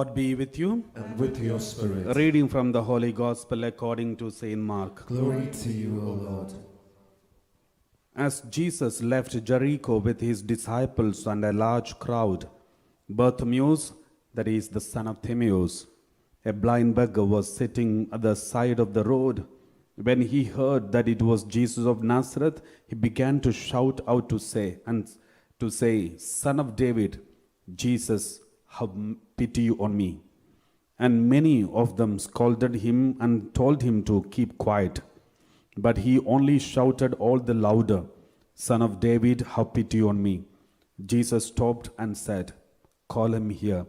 Lord be with you. And with your spirit. A reading from the Holy Gospel according to Saint Mark. Glory to you, O Lord. As Jesus left Jericho with his disciples and a large crowd, Bartimaeus, that is the son of Timaeus, a blind beggar, was sitting at the side of the road. When he heard that it was Jesus of Nazareth, he began to shout out to say, Son of David, Jesus, have pity on me. And many of them scolded him and told him to keep quiet. But he only shouted all the louder, Son of David, have pity on me. Jesus stopped and said, Call him here.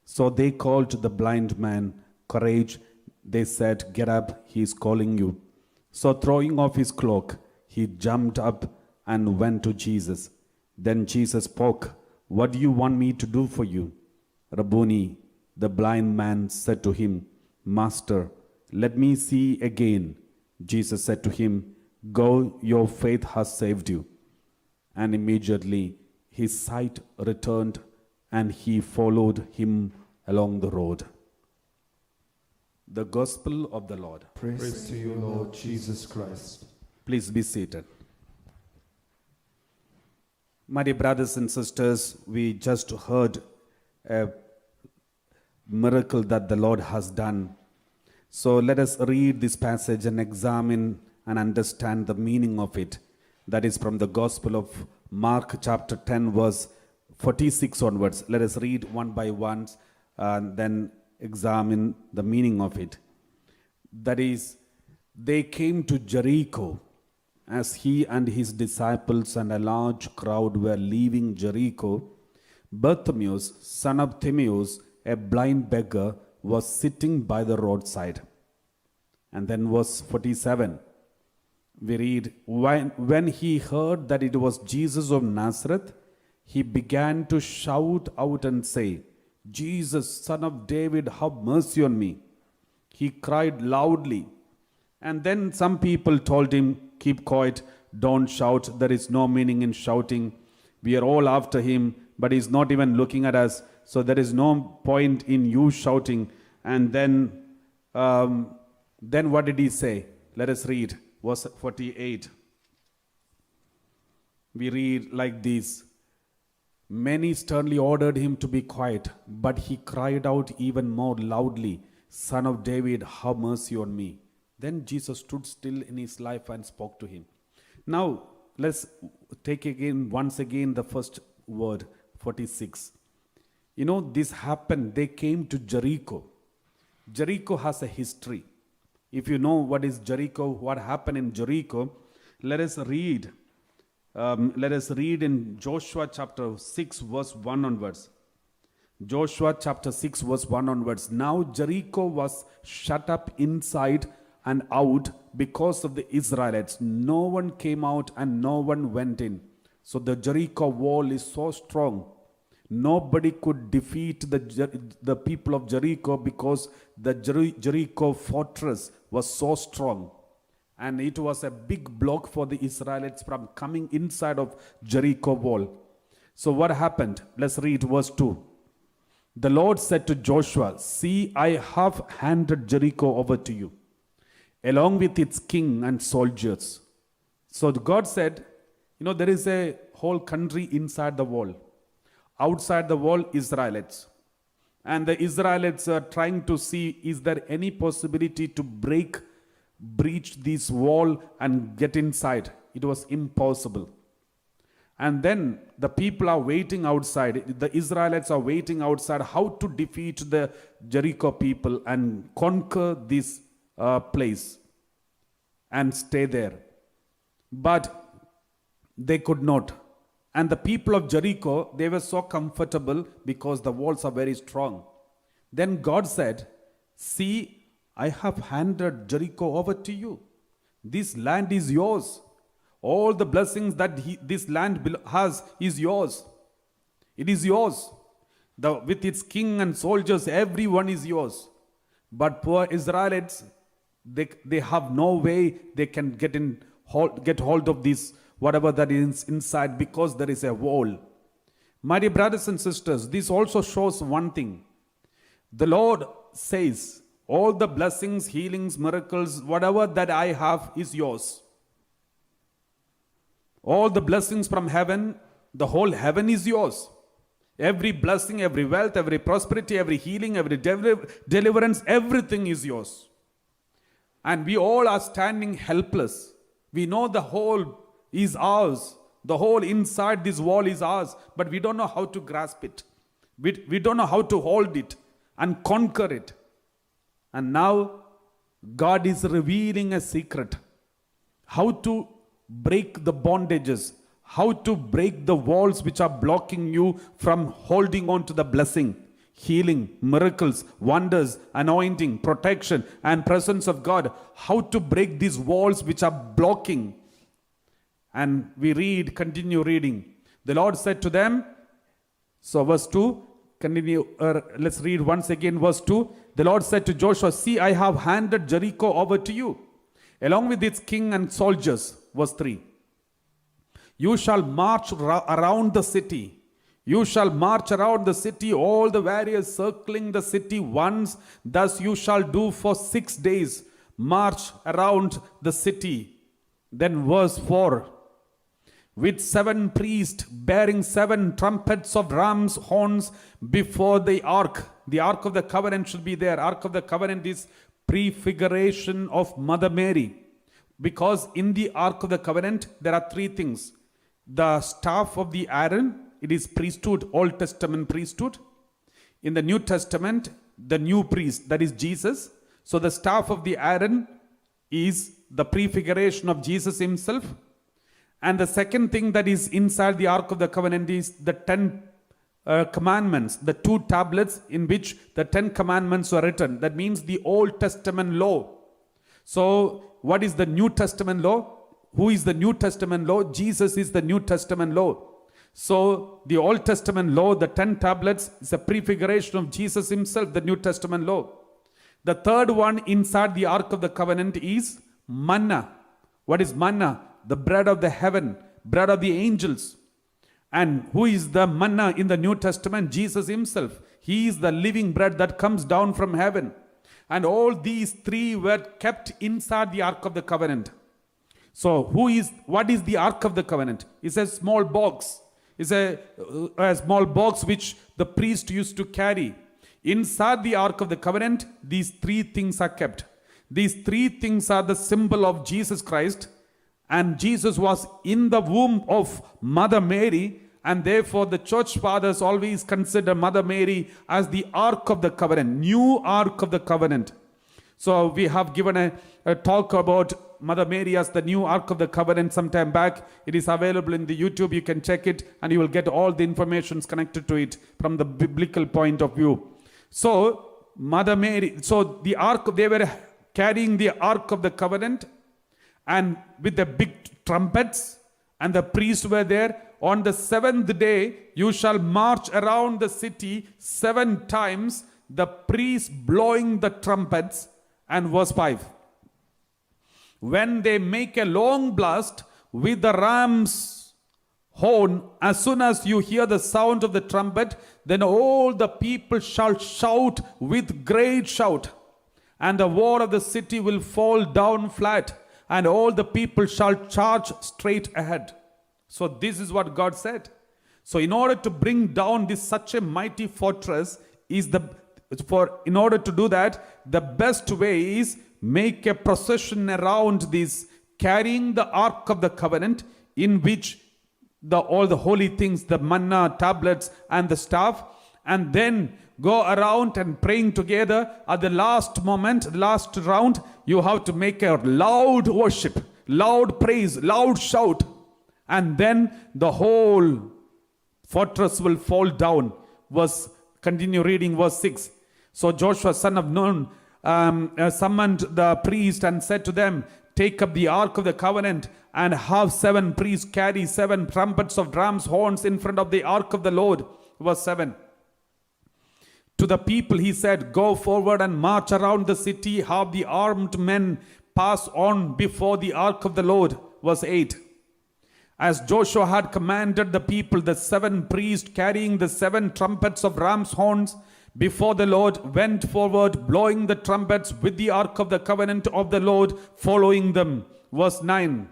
So they called the blind man. Courage, they said, get up, he is calling you. So throwing off his cloak, he jumped up and went to Jesus. Then Jesus spoke, What do you want me to do for you? Rabboni, the blind man said to him, Master, let me see again. Jesus said to him, Go, your faith has saved you. And immediately his sight returned, and he followed him along the road. The Gospel of the Lord. Praise to you, Lord Jesus Christ. Please be seated. My dear brothers and sisters, we just heard a miracle that the Lord has done. So let us read this passage and examine and understand the meaning of it. That is from the Gospel of Mark chapter 10 verse 46 onwards. Let us read one by one and then examine the meaning of it. That is, they came to Jericho. As he and his disciples and a large crowd were leaving Jericho, Bartimaeus, son of Timaeus, a blind beggar, was sitting by the roadside. And then verse 47, we read, when he heard that it was Jesus of Nazareth, he began to shout out and say, Jesus, son of David, have mercy on me. He cried loudly. And then some people told him, keep quiet, don't shout. There is no meaning in shouting. We are all after him, but he's not even looking at us. So there is no point in you shouting. And then what did he say? Let us read verse 48. We read like this. Many sternly ordered him to be quiet, but he cried out even more loudly, Son of David, have mercy on me. Then Jesus stood still in his life and spoke to him. Now, let's take once again the first word, 46. You know, this happened, they came to Jericho. Jericho has a history. If you know what is Jericho, what happened in Jericho, let us read in Joshua chapter 6 verse 1 onwards. Joshua chapter 6 verse 1 onwards. Now Jericho was shut up inside and out because of the Israelites. No one came out and no one went in. So the Jericho wall is so strong. Nobody could defeat the people of Jericho because the Jericho fortress was so strong. And it was a big block for the Israelites from coming inside of Jericho wall. So what happened? Let's read verse 2. The Lord said to Joshua, See, I have handed Jericho over to you, along with its king and soldiers. So God said, you know, there is a whole country inside the wall. Outside the wall, Israelites. And the Israelites are trying to see, is there any possibility to breach this wall and get inside? It was impossible. And then the people are waiting outside. The Israelites are waiting outside how to defeat the Jericho people and conquer this place and stay there. But they could not. And the people of Jericho, they were so comfortable because the walls are very strong. Then God said, See, I have handed Jericho over to you. This land is yours. All the blessings that this land has is yours. It is yours. With its king and soldiers, everyone is yours. But poor Israelites, they have no way they can get hold of this, whatever that is inside, because there is a wall. My dear brothers and sisters, this also shows one thing. The Lord says, all the blessings, healings, miracles, whatever that I have is yours. All the blessings from heaven, the whole heaven is yours. Every blessing, every wealth, every prosperity, every healing, every deliverance, everything is yours. And we all are standing helpless. We know the whole is ours. The whole inside this wall is ours. But we don't know how to grasp it. We don't know how to hold it and conquer it. And now God is revealing a secret. How to break the bondages. How to break the walls which are blocking you from holding on to the blessing, healing, miracles, wonders, anointing, protection, and presence of God. How to break these walls which are blocking. And we continue reading. The Lord said to them, so verse 2, let's read once again verse 2. The Lord said to Joshua, see, I have handed Jericho over to you, along with its king and soldiers. Verse 3. You shall march around the city. You shall march around the city, all the warriors circling the city once. Thus you shall do for 6 days. March around the city. Then verse 4. With 7 priests bearing 7 trumpets of ram's horns before the ark. The ark of the covenant should be there. Ark of the covenant is prefiguration of Mother Mary. Because in the ark of the covenant, there are 3 things. The staff of the Aaron, it is priesthood, Old Testament priesthood. In the New Testament, the new priest, that is Jesus. So the staff of the Aaron is the prefiguration of Jesus himself. And the second thing that is inside the Ark of the Covenant is the 10 commandments, the 2 tablets in which the 10 commandments were written. That means the Old Testament law. So what is the New Testament law? Who is the New Testament law? Jesus is the New Testament law. So the Old Testament law, the 10 tablets, is a prefiguration of Jesus himself, the New Testament law. The third one inside the Ark of the Covenant is manna. What is manna? The bread of the heaven, bread of the angels. And who is the manna in the New Testament? Jesus himself. He is the living bread that comes down from heaven. And all these 3 were kept inside the Ark of the Covenant. So what is the Ark of the Covenant? It's a small box. It's a small box which the priest used to carry. Inside the Ark of the Covenant, these 3 things are kept. These 3 things are the symbol of Jesus Christ. And Jesus was in the womb of Mother Mary. And therefore the church fathers always consider Mother Mary as the Ark of the Covenant, new Ark of the Covenant. So we have given a talk about Mother Mary as the new Ark of the Covenant some time back. It is available in the YouTube. You can check it and you will get all the information connected to it from the biblical point of view. So Mother Mary, so the Ark, they were carrying the Ark of the Covenant and with the big trumpets, and the priests were there. On the 7th day, you shall march around the city 7 times, the priests blowing the trumpets. And verse 5. When they make a long blast with the ram's horn, as soon as you hear the sound of the trumpet, then all the people shall shout with great shout. And the wall of the city will fall down flat, and all the people shall charge straight ahead. So this is what God said. So in order to bring down this such a mighty fortress, in order to do that, the best way is make a procession around this, carrying the Ark of the Covenant, in which all the holy things, the manna, tablets, and the staff, and then go around and praying together. At the last moment, last round, you have to make a loud worship, loud praise, loud shout, and then the whole fortress will fall down. Continue reading verse 6. So Joshua son of Nun summoned the priest and said to them, take up the Ark of the Covenant and have 7 priests carry 7 trumpets of ram's horns in front of the Ark of the Lord. Verse 7. To the people he said, go forward and march around the city, have the armed men pass on before the Ark of the Lord. Verse 8. As Joshua had commanded the people, the 7 priests carrying the 7 trumpets of ram's horns before the Lord went forward, blowing the trumpets with the ark of the covenant of the Lord following them. Verse 9.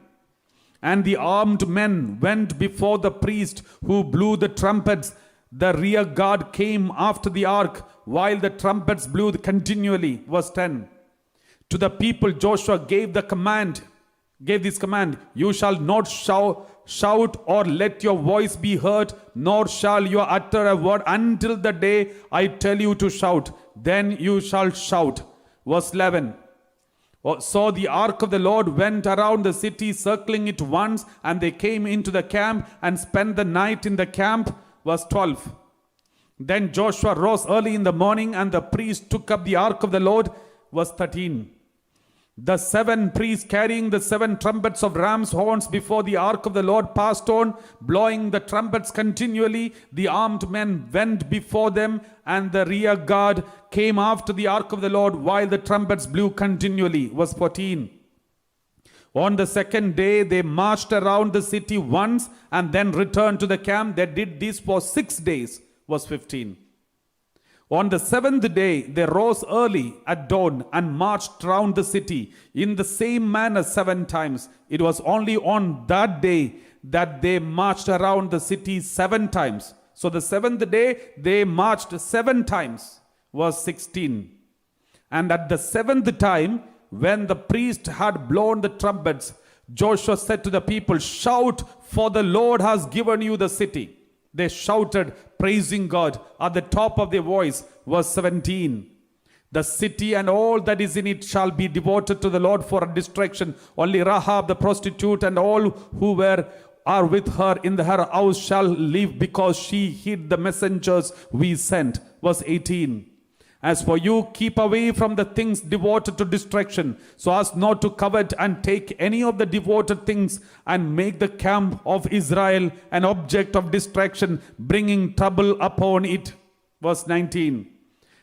And the armed men went before the priest who blew the trumpets. The rear guard came after the ark while the trumpets blew continually. Verse 10. To the people Joshua gave this command, you shall not shout or let your voice be heard, nor shall you utter a word until the day I tell you to shout. Then you shall shout. Verse 11. So the ark of the Lord went around the city, circling it once, and they came into the camp and spent the night in the camp. Verse 12. Then Joshua rose early in the morning, and the priest took up the ark of the Lord. Verse 13. The 7 priests carrying the 7 trumpets of ram's horns before the ark of the Lord passed on, blowing the trumpets continually. The armed men went before them, and the rear guard came after the ark of the Lord while the trumpets blew continually. Verse 14. On the second day they marched around the city once and then returned to the camp. They did this for 6 days. Verse 15. On the 7th day they rose early at dawn and marched round the city in the same manner 7 times. It was only on that day that they marched around the city 7 times. So the 7th day they marched 7 times. Verse 16. And at the 7th time, when the priest had blown the trumpets, Joshua said to the people, shout, for the Lord has given you the city. They shouted, praising God at the top of their voice. Verse 17. The city and all that is in it shall be devoted to the Lord for a destruction. Only Rahab the prostitute and all who are with her in her house shall live, because she hid the messengers we sent. Verse 18. As for you, keep away from the things devoted to destruction, so as not to covet and take any of the devoted things, and make the camp of Israel an object of distraction, bringing trouble upon it. Verse 19.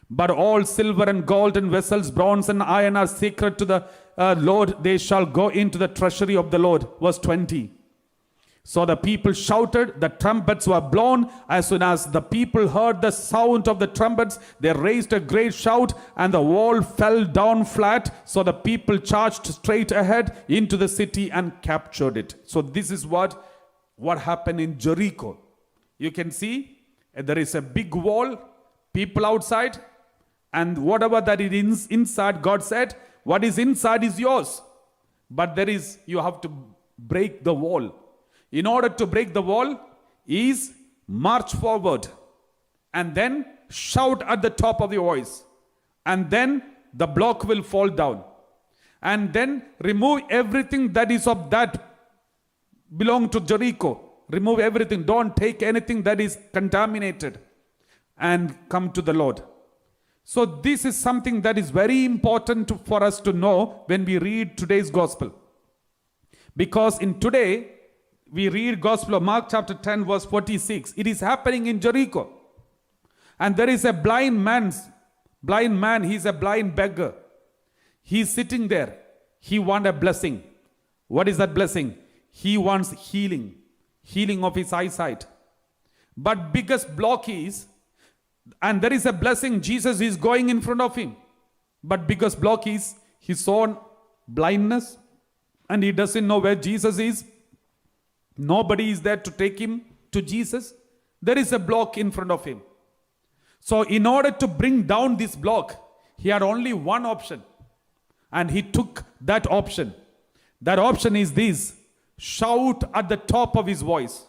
But all silver and gold and vessels, bronze and iron are sacred to the Lord. They shall go into the treasury of the Lord. Verse 20. So the people shouted, the trumpets were blown. As soon as the people heard the sound of the trumpets, they raised a great shout, and the wall fell down flat. So the people charged straight ahead into the city and captured it. So this is what happened in Jericho. You can see there is a big wall, people outside, and whatever that is inside, God said, what is inside is yours. But you have to break the wall. In order to break the wall is march forward and then shout at the top of your voice, and then the block will fall down, and then remove everything that is of that belong to Jericho. Remove everything. Don't take anything that is contaminated, and come to the Lord. So this is something that is very important for us to know when we read today's gospel. Because in today, we read Gospel of Mark chapter 10 verse 46. It is happening in Jericho. And there is a blind man, he's a blind beggar. He's sitting there. He wants a blessing. What is that blessing? He wants healing of his eyesight. But biggest block is, and there is a blessing, Jesus is going in front of him. But biggest block is his own blindness, and he doesn't know where Jesus is. Nobody is there to take him to Jesus. There is a block in front of him. So in order to bring down this block, he had only one option. And he took that option. That option is this: shout at the top of his voice.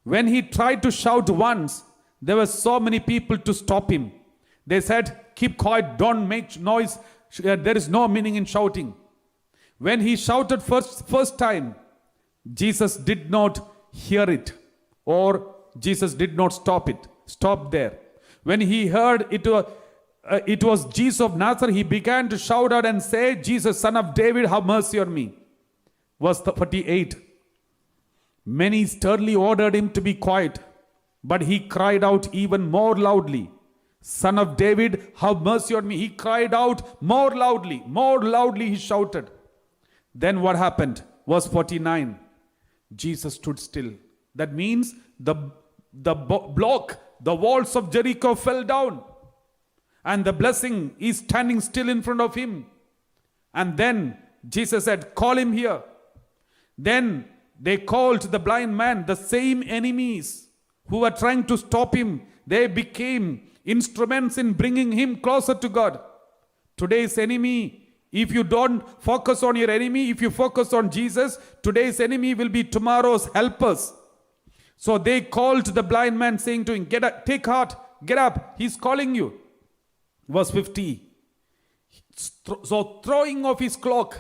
When he tried to shout once, there were so many people to stop him. They said, keep quiet, don't make noise. There is no meaning in shouting. When he shouted first time, Jesus did not hear it, or Jesus did not stop there. When he heard it was Jesus of Nazareth, he began to shout out and say, Jesus, son of David, have mercy on me. Verse 48. Many sternly ordered him to be quiet, but he cried out even more loudly, Son of David, have mercy on me. He cried out more loudly he shouted. Then what happened? Verse 49. Jesus stood still. That means the block, the walls of Jericho fell down. And the blessing is standing still in front of him. And then Jesus said, call him here. Then they called the blind man, the same enemies who were trying to stop him. They became instruments in bringing him closer to God. Today's enemy, if you don't focus on your enemy, if you focus on Jesus, today's enemy will be tomorrow's helpers. So they called the blind man, saying to him, get up, take heart, get up, he's calling you. Verse 50. So throwing off his cloak,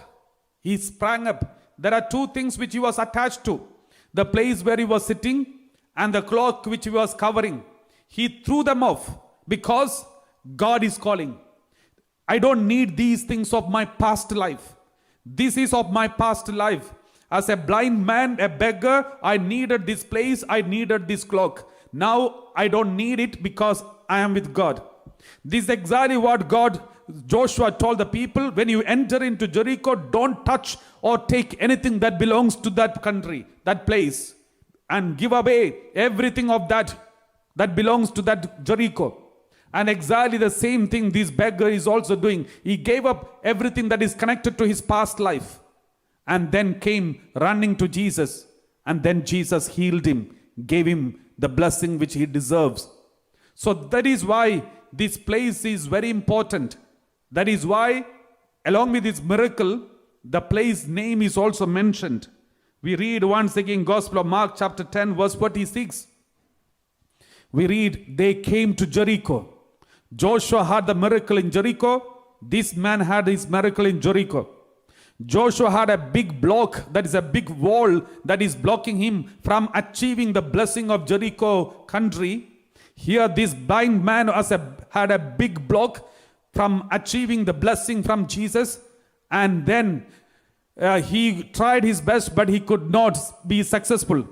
he sprang up. There are two things which he was attached to: the place where he was sitting and the cloak which he was covering. He threw them off because God is calling. I don't need these things of my past life. This is of my past life. As a blind man, a beggar, I needed this place, I needed this cloak. Now I don't need it because I am with God. This is exactly what Joshua told the people: when you enter into Jericho, don't touch or take anything that belongs to that country, that place, and give away everything of that belongs to that Jericho. And exactly the same thing this beggar is also doing. He gave up everything that is connected to his past life and then came running to Jesus. And then Jesus healed him, gave him the blessing which he deserves. So that is why this place is very important. That is why, along with this miracle, the place name is also mentioned. We read once again Gospel of Mark chapter 10 verse 46. We read, they came to Jericho. Joshua had the miracle in Jericho. This man had his miracle in Jericho. Joshua had a big block, that is a big wall that is blocking him from achieving the blessing of Jericho country. Here this blind man had a big block from achieving the blessing from Jesus. And then he tried his best, but he could not be successful.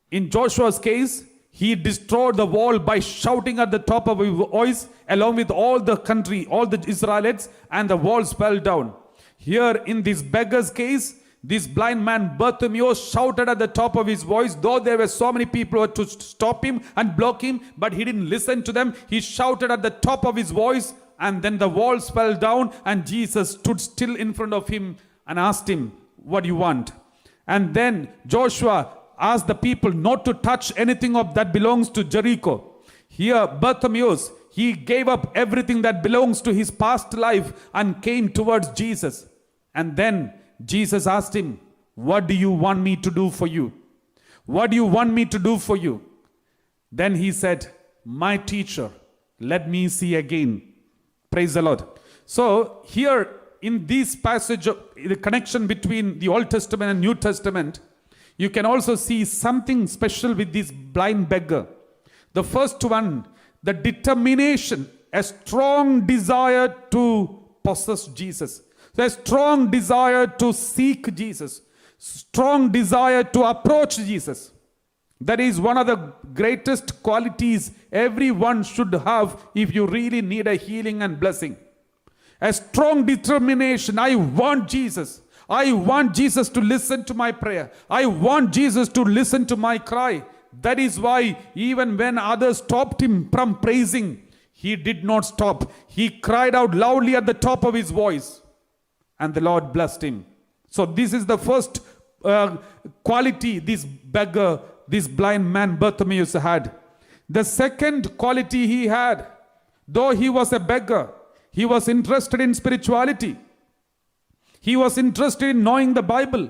In Joshua's case, he destroyed the wall by shouting at the top of his voice along with all the country, all the Israelites, and the walls fell down. Here in this beggar's case, this blind man Bartimaeus shouted at the top of his voice, though there were so many people to stop him and block him, but he didn't listen to them. He shouted at the top of his voice, and then the walls fell down, and Jesus stood still in front of him and asked him, what do you want? And then Joshua asked the people not to touch anything of that belongs to Jericho. Here Bartimaeus, he gave up everything that belongs to his past life and came towards Jesus. And then Jesus asked him, what do you want me to do for you? What do you want me to do for you? Then he said, my teacher, let me see again. Praise the Lord. So here in this passage, the connection between the Old Testament and New Testament, you can also see something special with this blind beggar. The first one, the determination, a strong desire to possess Jesus. A strong desire to seek Jesus. Strong desire to approach Jesus. That is one of the greatest qualities everyone should have if you really need a healing and blessing. A strong determination. I want Jesus. I want Jesus to listen to my prayer. I want Jesus to listen to my cry. That is why even when others stopped him from praising, he did not stop. He cried out loudly at the top of his voice, and the Lord blessed him. So this is the first quality this beggar, this blind man Bartimaeus had. The second quality he had, though he was a beggar, he was interested in spirituality. He was interested in knowing the Bible.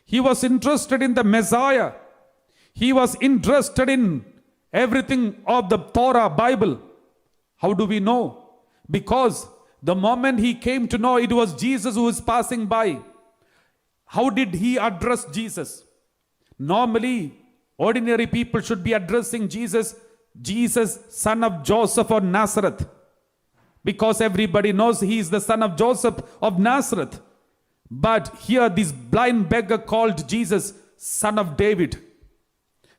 He was interested in the Messiah. He was interested in everything of the Torah, Bible. How do we know? Because the moment he came to know it was Jesus who was passing by. How did he address Jesus? Normally, ordinary people should be addressing Jesus, son of Joseph of Nazareth. Because everybody knows he is the son of Joseph of Nazareth. But here this blind beggar called Jesus son of David.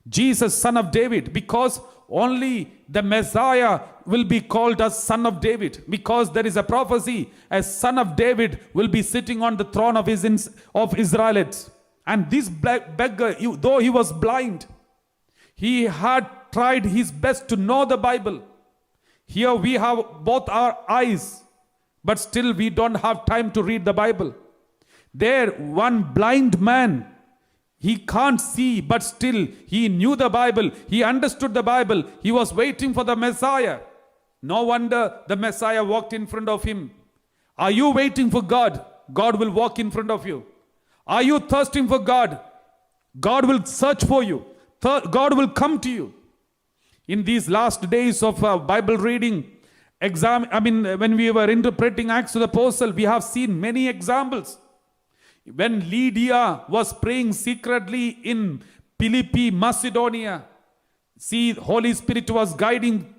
Jesus son of David, because only the Messiah will be called as son of David, because there is a prophecy, a son of David will be sitting on the throne of Israelites. And this beggar, though he was blind, he had tried his best to know the Bible. Here we have both our eyes, but still we don't have time to read the Bible. There, one blind man, he can't see, but still he knew the Bible. He understood the Bible. He was waiting for the Messiah. No wonder the Messiah walked in front of him. Are you waiting for God? God will walk in front of you. Are you thirsting for God? God will search for you. God will come to you. In these last days of Bible reading, when we were interpreting Acts of the Apostle, we have seen many examples. When Lydia was praying secretly in Philippi, Macedonia, see, Holy Spirit was guiding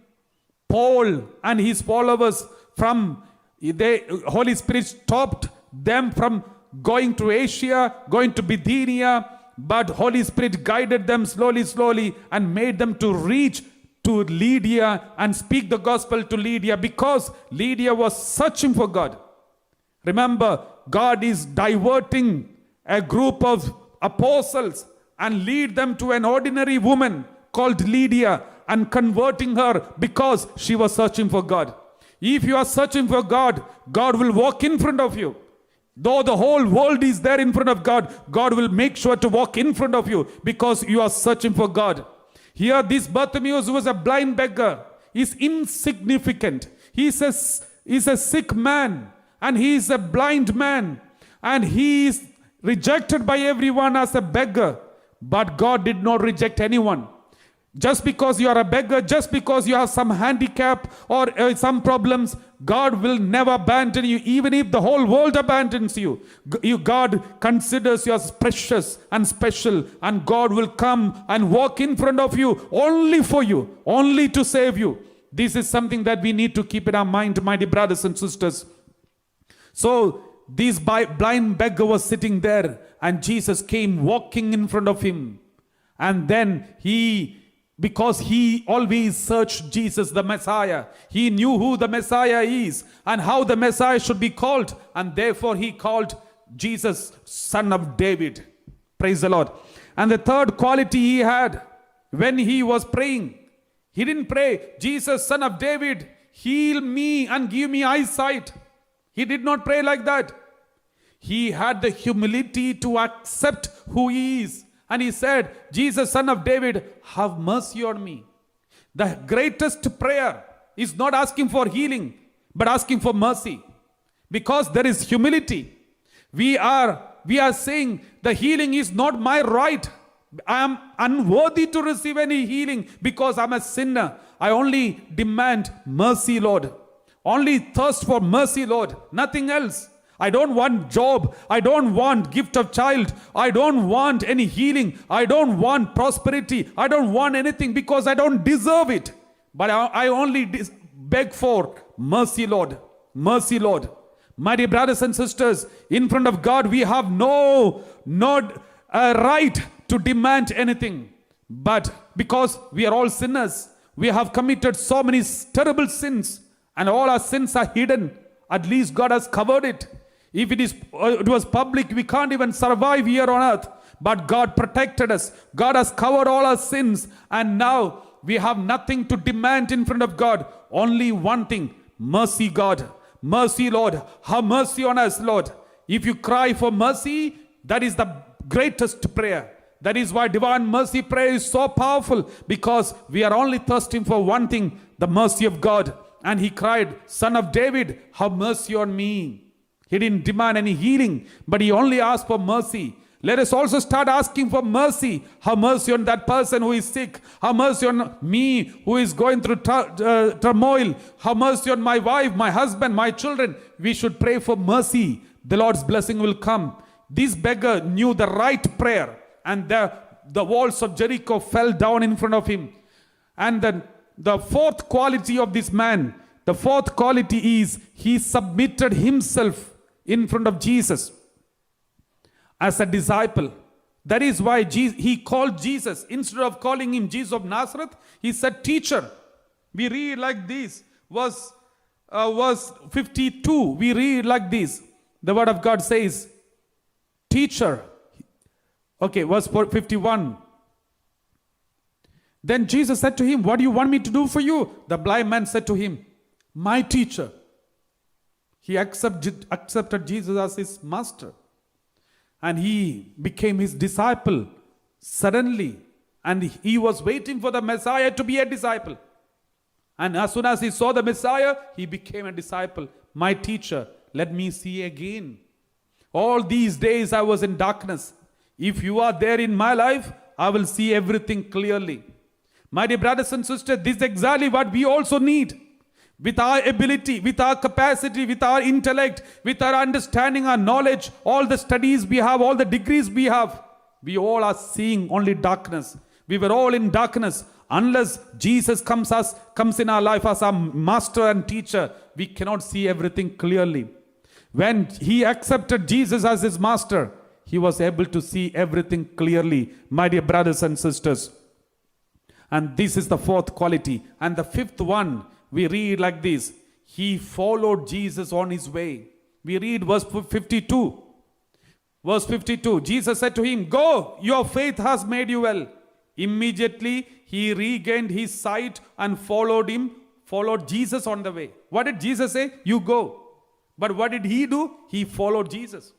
Paul and his followers Holy Spirit stopped them from going to Asia, going to Bithynia, but Holy Spirit guided them slowly and made them to reach to Lydia and speak the gospel to Lydia, because Lydia was searching for God. Remember, God is diverting a group of apostles and lead them to an ordinary woman called Lydia and converting her because she was searching for God. If you are searching for God, God will walk in front of you. Though the whole world is there in front of God, God will make sure to walk in front of you because you are searching for God. Here, this Bartimaeus, who was a blind beggar, is insignificant. He's a sick man and he is a blind man and he is rejected by everyone as a beggar. But God did not reject anyone. Just because you are a beggar, just because you have some handicap or some problems, God will never abandon you. Even if the whole world abandons you, God considers you as precious and special, and God will come and walk in front of you, only to save you. This is something that we need to keep in our mind, my dear brothers and sisters. So this blind beggar was sitting there, and Jesus came walking in front of him. And then because he always searched Jesus, the Messiah. He knew who the Messiah is and how the Messiah should be called. And therefore he called Jesus Son of David. Praise the Lord. And the third quality he had when he was praying, he didn't pray, Jesus Son of David, heal me and give me eyesight. He did not pray like that. He had the humility to accept who he is. And he said, Jesus, Son of David, have mercy on me. The greatest prayer is not asking for healing, but asking for mercy. Because there is humility. We are saying the healing is not my right. I am unworthy to receive any healing because I'm a sinner. I only demand mercy, Lord. Only thirst for mercy, Lord. Nothing else. I don't want job. I don't want gift of child. I don't want any healing. I don't want prosperity. I don't want anything because I don't deserve it. But I only beg for mercy, Lord. Mercy, Lord. My dear brothers and sisters, in front of God, we have no right to demand anything. But because we are all sinners, we have committed so many terrible sins, and all our sins are hidden. At least God has covered it. If it was public, we can't even survive here on earth. But God protected us. God has covered all our sins. And now we have nothing to demand in front of God. Only one thing. Mercy, God. Mercy, Lord. Have mercy on us, Lord. If you cry for mercy, that is the greatest prayer. That is why divine mercy prayer is so powerful. Because we are only thirsting for one thing. The mercy of God. And he cried, Son of David, have mercy on me. He didn't demand any healing, but he only asked for mercy. Let us also start asking for mercy. Have mercy on that person who is sick. Have mercy on me who is going through turmoil. Have mercy on my wife, my husband, my children. We should pray for mercy. The Lord's blessing will come. This beggar knew the right prayer, and the walls of Jericho fell down in front of him. And then the fourth quality of this man, the fourth quality is he submitted himself in front of Jesus as a disciple. That is why he called Jesus, instead of calling him Jesus of Nazareth, he said teacher. We read like this, verse 52, we read like this. The word of God says, teacher. Okay, verse 51. Then Jesus said to him, what do you want me to do for you? The blind man said to him, my teacher. He accepted Jesus as his master. And he became his disciple suddenly. And he was waiting for the Messiah to be a disciple. And as soon as he saw the Messiah, he became a disciple. My teacher, let me see again. All these days I was in darkness. If you are there in my life, I will see everything clearly. My dear brothers and sisters, this is exactly what we also need. With our ability, with our capacity, with our intellect, with our understanding, our knowledge, all the studies we have, all the degrees we have, we all are seeing only darkness. We were all in darkness. Unless Jesus comes in our life as our master and teacher, we cannot see everything clearly. When he accepted Jesus as his master, he was able to see everything clearly, my dear brothers and sisters. And this is the fourth quality. And the fifth one, we read like this. He followed Jesus on his way. We read verse 52. Verse 52. Jesus said to him, go, your faith has made you well. Immediately he regained his sight and followed Jesus on the way. What did Jesus say? You go. But what did he do? He followed Jesus.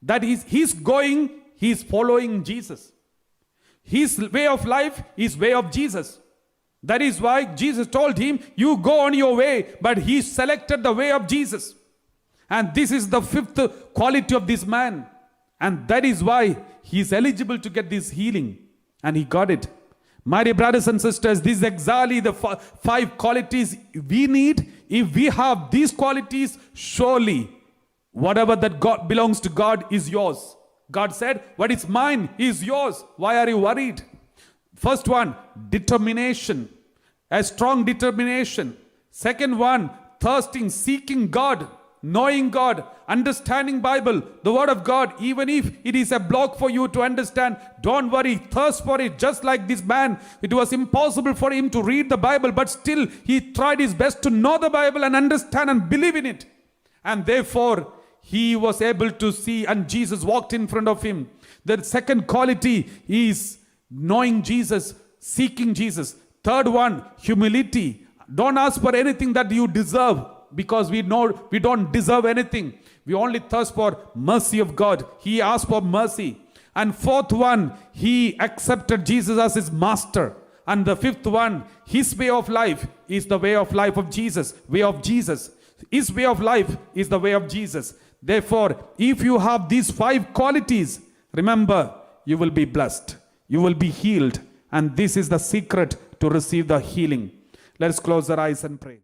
That is, he's going, he's following Jesus. His way of life is way of Jesus. That is why Jesus told him, you go on your way, but he selected the way of Jesus. And this is the fifth quality of this man. And that is why he is eligible to get this healing. And he got it. My dear brothers and sisters, this is exactly the five qualities we need. If we have these qualities, surely whatever that God belongs to God is yours. God said, what is mine is yours. Why are you worried? First one, determination. A strong determination. Second one, thirsting, seeking God, knowing God, understanding Bible, the word of God. Even if it is a block for you to understand, don't worry, thirst for it. Just like this man, it was impossible for him to read the Bible, but still he tried his best to know the Bible and understand and believe in it. And therefore, he was able to see, and Jesus walked in front of him. The second quality is knowing Jesus, seeking Jesus. Third one, humility. Don't ask for anything that you deserve, because we know we don't deserve anything. We only thirst for mercy of God. He asked for mercy. And fourth one, he accepted Jesus as his master. And the fifth one, his way of life is the way of life of Jesus. Way of Jesus. His way of life is the way of Jesus. Therefore, if you have these five qualities, remember, you will be blessed. You will be healed. And this is the secret to receive the healing. Let us close our eyes and pray.